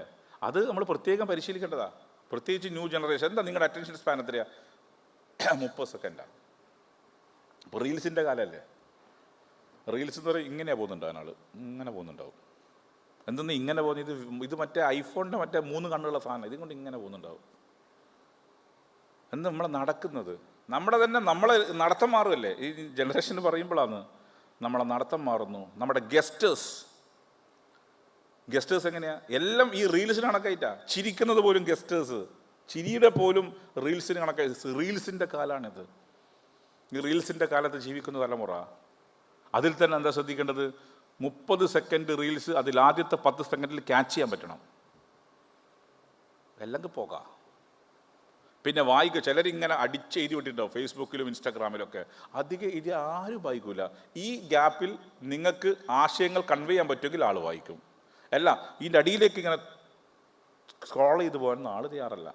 Speaker 1: അത് നമ്മൾ പ്രത്യേകം പരിശീലിക്കേണ്ടതാണ്. പ്രത്യേകിച്ച് ന്യൂ ജനറേഷൻ. എന്താ നിങ്ങളുടെ അറ്റൻഷൻ സ്പാൻ എത്രയാണ്? 30 സെക്കൻഡാണ്. ഇപ്പോൾ റീൽസിൻ്റെ കാലമല്ലേ. റീൽസ് എന്ന് പറയും ഇങ്ങനെയാണ് പോകുന്നുണ്ടാവും, ആൾ ഇങ്ങനെ പോകുന്നുണ്ടാവും. എന്തെന്ന് ഇങ്ങനെ പോകുന്നത്? ഇത് മറ്റേ ഐഫോണിൻ്റെ മറ്റേ 3 കണ്ണുള്ള സാധനം, ഇതും കൊണ്ട് ഇങ്ങനെ പോകുന്നുണ്ടാവും. എന്ത് നമ്മളെ നടക്കുന്നത്? നമ്മളെ നടത്തം മാറുമല്ലേ ഈ ജനറേഷൻ പറയുമ്പോഴാണ് നമ്മളെ നടത്തം മാറുന്നു. നമ്മുടെ ഗസ്റ്റേഴ്സ് എങ്ങനെയാണ്? എല്ലാം ഈ റീൽസിന് കണക്കായിട്ടാണ്. ചിരിക്കുന്നത് പോലും ഗസ്റ്റേഴ്സ്, ചിരിയുടെ പോലും റീൽസിന് കണക്കായി. റീൽസിൻ്റെ കാലമാണിത്. ഈ റീൽസിൻ്റെ കാലത്ത് ജീവിക്കുന്ന തലമുറ. അതിൽ തന്നെ എന്താ ശ്രദ്ധിക്കേണ്ടത്? 30 സെക്കൻഡ് റീൽസ്, അതിൽ ആദ്യത്തെ 10 സെക്കൻഡിൽ ക്യാച്ച് ചെയ്യാൻ പറ്റണം. അല്ലെങ്കിൽ പോകാം. പിന്നെ വായിക്കുക. ചിലരിങ്ങനെ അടിച്ചെഴുതി വിട്ടിട്ടുണ്ടാവും ഫേസ്ബുക്കിലും ഇൻസ്റ്റാഗ്രാമിലൊക്കെ. അധികം ഇത് ആരും വായിക്കൂല. ഈ ഗ്യാപ്പിൽ നിങ്ങൾക്ക് ആശയങ്ങൾ കൺവേ ചെയ്യാൻ പറ്റുമെങ്കിൽ ആൾ വായിക്കും. അല്ല, ഇതിൻ്റെ അടിയിലേക്ക് ഇങ്ങനെ സ്ക്രോൾ ചെയ്ത് പോകാൻ ആൾ തയ്യാറല്ല.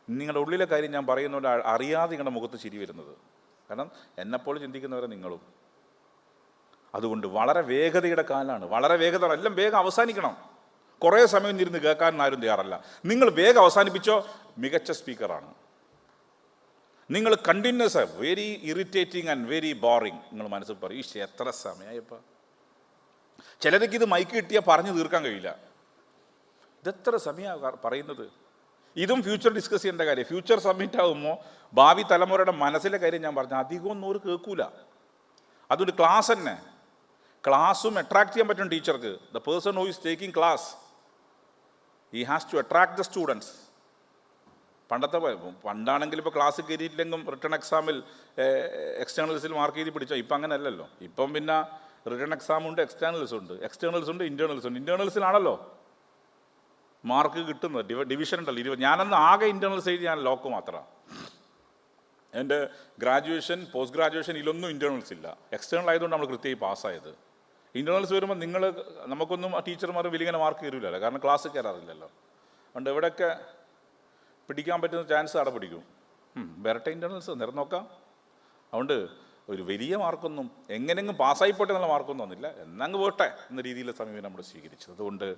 Speaker 1: നിങ്ങളുടെ ഉള്ളിലെ കാര്യം ഞാൻ പറയുന്നതുകൊണ്ട് അറിയാതെ നിങ്ങളുടെ മുഖത്ത് ചിരി വരുന്നത്. കാരണം എന്നെപ്പോലെ ചിന്തിക്കുന്നവരെ നിങ്ങളും. അതുകൊണ്ട് വളരെ വേഗതയുടെ കാലമാണ്. വളരെ വേഗത, എല്ലാം വേഗം അവസാനിക്കണം. കുറേ സമയം ഇരുന്ന് കേൾക്കാൻ ആരും തയ്യാറല്ല. നിങ്ങൾ വേഗം അവസാനിപ്പിച്ചോ, മികച്ച സ്പീക്കറാണ്. നിങ്ങൾ continues, very irritating and very boring. നിങ്ങൾ മനസ്സിൽ പറയും എത്ര സമയമായപ്പോൾ. ചിലർക്ക് ഇത് മൈക്ക് കിട്ടിയാൽ പറഞ്ഞു തീർക്കാൻ കഴിയില്ല. ഇതെത്ര സമയമാണ് പറയുന്നത്? ഇതും ഫ്യൂച്ചർ ഡിസ്കസ് ചെയ്യേണ്ട കാര്യം. ഫ്യൂച്ചർ സബ്മിറ്റ് ആകുമ്പോൾ ഭാവി തലമുറയുടെ മനസ്സിലെ കാര്യം ഞാൻ പറഞ്ഞു. അധികമൊന്നും ഒരു കേൾക്കൂല. അതുകൊണ്ട് ക്ലാസ് തന്നെ, ക്ലാസ്സും അട്രാക്ട് ചെയ്യാൻ പറ്റും ടീച്ചർക്ക്. The person who is taking class, he has to attract the students. പണ്ടാണെങ്കിൽ ഇപ്പോൾ ക്ലാസ് കയറിയിട്ടില്ലെങ്കിലും റിട്ടേൺ എക്സാമിൽ എക്സ്റ്റേണൽസിൽ മാർക്ക് ചെയ്ത് പിടിച്ചോ. ഇപ്പം അങ്ങനെ അല്ലല്ലോ. ഇപ്പം പിന്നെ റിട്ടേൺ എക്സാം ഉണ്ട്, എക്സ്റ്റേണൽസ് ഉണ്ട്, ഇൻറ്റേർണൽസ് ഉണ്ട്. ഇൻറ്റേർണൽസിലാണല്ലോ മാർക്ക് കിട്ടുന്നത്. ഡിവിഷൻ ഉണ്ടല്ലോ 20. ഞാനന്ന് ആകെ ഇൻറ്റേർണൽസ് എഴുതി ഞാൻ ലോക്ക് മാത്രമാണ്. എൻ്റെ ഗ്രാജുവേഷൻ, പോസ്റ്റ് ഗ്രാജുവേഷൻ ഇതിലൊന്നും ഇൻറ്റേർണൽസ് ഇല്ല. എക്സ്റ്റേണൽ ആയതുകൊണ്ട് നമ്മൾ കൃത്യമായി പാസ്സായത്. ഇൻറ്റേർണൽസ് വരുമ്പോൾ നമുക്കൊന്നും ടീച്ചർമാർ വലിയ മാർക്ക് കയറില്ലല്ലോ, കാരണം ക്ലാസ് കയറാറില്ലല്ലോ. അതുകൊണ്ട് എവിടെയൊക്കെ പിടിക്കാൻ പറ്റുന്ന ചാൻസ് അവിടെ പിടിക്കും. വരട്ടെ ഇൻറ്റേർണൽസ്, നേരം നോക്കാം. അതുകൊണ്ട് ഒരു വലിയ മാർക്കൊന്നും, എങ്ങനെയെങ്കിലും പാസ്സായിപ്പോട്ടെ എന്നുള്ള മാർക്കൊന്നും വന്നില്ല, എന്നങ്ങ് പോട്ടെ എന്ന രീതിയിലെ സമീപനം നമ്മൾ സ്വീകരിച്ചത്. അതുകൊണ്ട്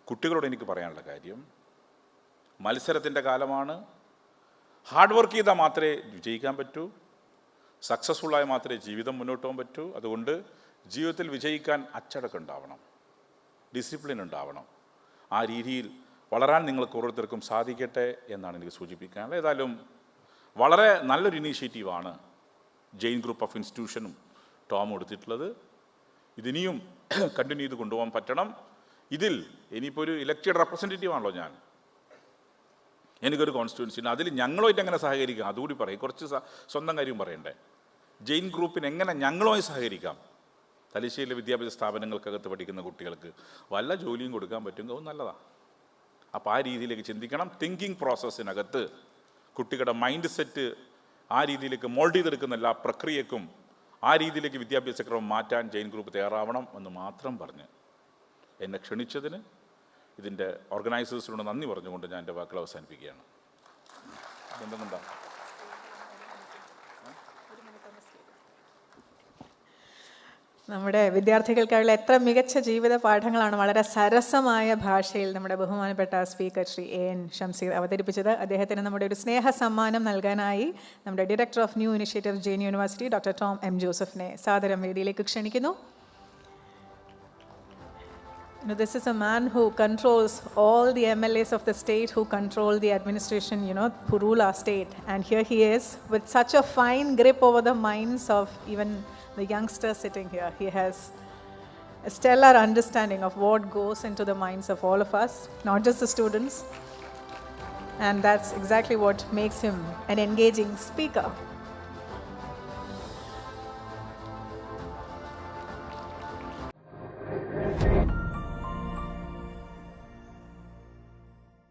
Speaker 1: കുട്ടികളോട് എനിക്ക് പറയാനുള്ള കാര്യം, മത്സരത്തിൻ്റെ കാലമാണ്. ഹാർഡ് വർക്ക് ചെയ്താൽ മാത്രമേ വിജയിക്കാൻ പറ്റൂ. സക്സസ്ഫുള്ളായി മാത്രമേ ജീവിതം മുന്നോട്ട് പോകാൻ പറ്റൂ. അതുകൊണ്ട് ജീവിതത്തിൽ വിജയിക്കാൻ അച്ചടക്കം ഉണ്ടാവണം, ഡിസിപ്ലിൻ ഉണ്ടാവണം. ആ രീതിയിൽ വളരാൻ നിങ്ങൾക്ക് ഓരോരുത്തർക്കും സാധിക്കട്ടെ എന്നാണ് എനിക്ക് സൂചിപ്പിക്കാനുള്ളത്. ഏതായാലും വളരെ നല്ലൊരു ഇനീഷ്യേറ്റീവാണ് ജെയിൻ ഗ്രൂപ്പ് ഓഫ് ഇൻസ്റ്റിറ്റ്യൂഷനും ടോമും എടുത്തിട്ടുള്ളത്. ഇതിനിയും കണ്ടിന്യൂ ചെയ്ത് കൊണ്ടുപോകാൻ പറ്റണം. ഇതിൽ ഇനിയിപ്പോൾ ഒരു ഇലക്റ്റഡ് റെപ്രസെൻറ്റേറ്റീവ് ആണല്ലോ ഞാൻ, എനിക്കൊരു കോൺസ്റ്റിറ്റ്യുവൻസി. അതിൽ ഞങ്ങളുമായിട്ട് എങ്ങനെ സഹകരിക്കാം അതുകൂടി പറയും. കുറച്ച് സ്വന്തം കാര്യം പറയണ്ടേ. ജെയിൻ ഗ്രൂപ്പിന് എങ്ങനെ ഞങ്ങളുമായി സഹകരിക്കാം? തലശ്ശേരിയിലെ വിദ്യാഭ്യാസ സ്ഥാപനങ്ങൾക്കകത്ത് പഠിക്കുന്ന കുട്ടികൾക്ക് വല്ല ജോലിയും കൊടുക്കാൻ പറ്റുമെങ്കിൽ അത് നല്ലതാണ്. അപ്പോൾ ആ രീതിയിലേക്ക് ചിന്തിക്കണം. തിങ്കിങ് പ്രോസസ്സിനകത്ത് കുട്ടികളുടെ മൈൻഡ് സെറ്റ് ആ രീതിയിലേക്ക് മോൾഡ് ചെയ്തെടുക്കുന്ന എല്ലാ പ്രക്രിയക്കും ആ രീതിയിലേക്ക് വിദ്യാഭ്യാസ ക്രമം മാറ്റാൻ ജെയിൻ ഗ്രൂപ്പ് തയ്യാറാവണം എന്ന് മാത്രം പറഞ്ഞ് എന്നെ ക്ഷണിച്ചതിന് ഇതിൻ്റെ ഓർഗനൈസേഴ്സിനോട് നന്ദി പറഞ്ഞുകൊണ്ട് ഞാൻ എൻ്റെ വാക്കുകൾ അവസാനിപ്പിക്കുകയാണ്. എന്തെന്നുണ്ടാ
Speaker 2: നമ്മുടെ വിദ്യാർത്ഥികൾക്കായുള്ള എത്ര മികച്ച ജീവിത പാഠങ്ങളാണ് വളരെ സരസമായ ഭാഷയിൽ നമ്മുടെ ബഹുമാനപ്പെട്ട സ്പീക്കർ ശ്രീ എൻ ഷംസീർ അവതരിപ്പിച്ചത്. അദ്ദേഹത്തിന് നമ്മുടെ ഒരു സ്നേഹ സമ്മാനം നൽകാനായി നമ്മുടെ director of new initiative Jain university doctor Tom M ജോസഫിനെ സാദരം വേദിയിലേക്ക് ക്ഷണിക്കുന്നു. This is a man who controls all the MLAs of the state, who control the administration, who rule our state. And here he is with such a fine grip over the minds of even the youngsters sitting here. He has a stellar understanding of what goes into the minds of all of us, not just the students. And that's exactly what makes him an engaging speaker.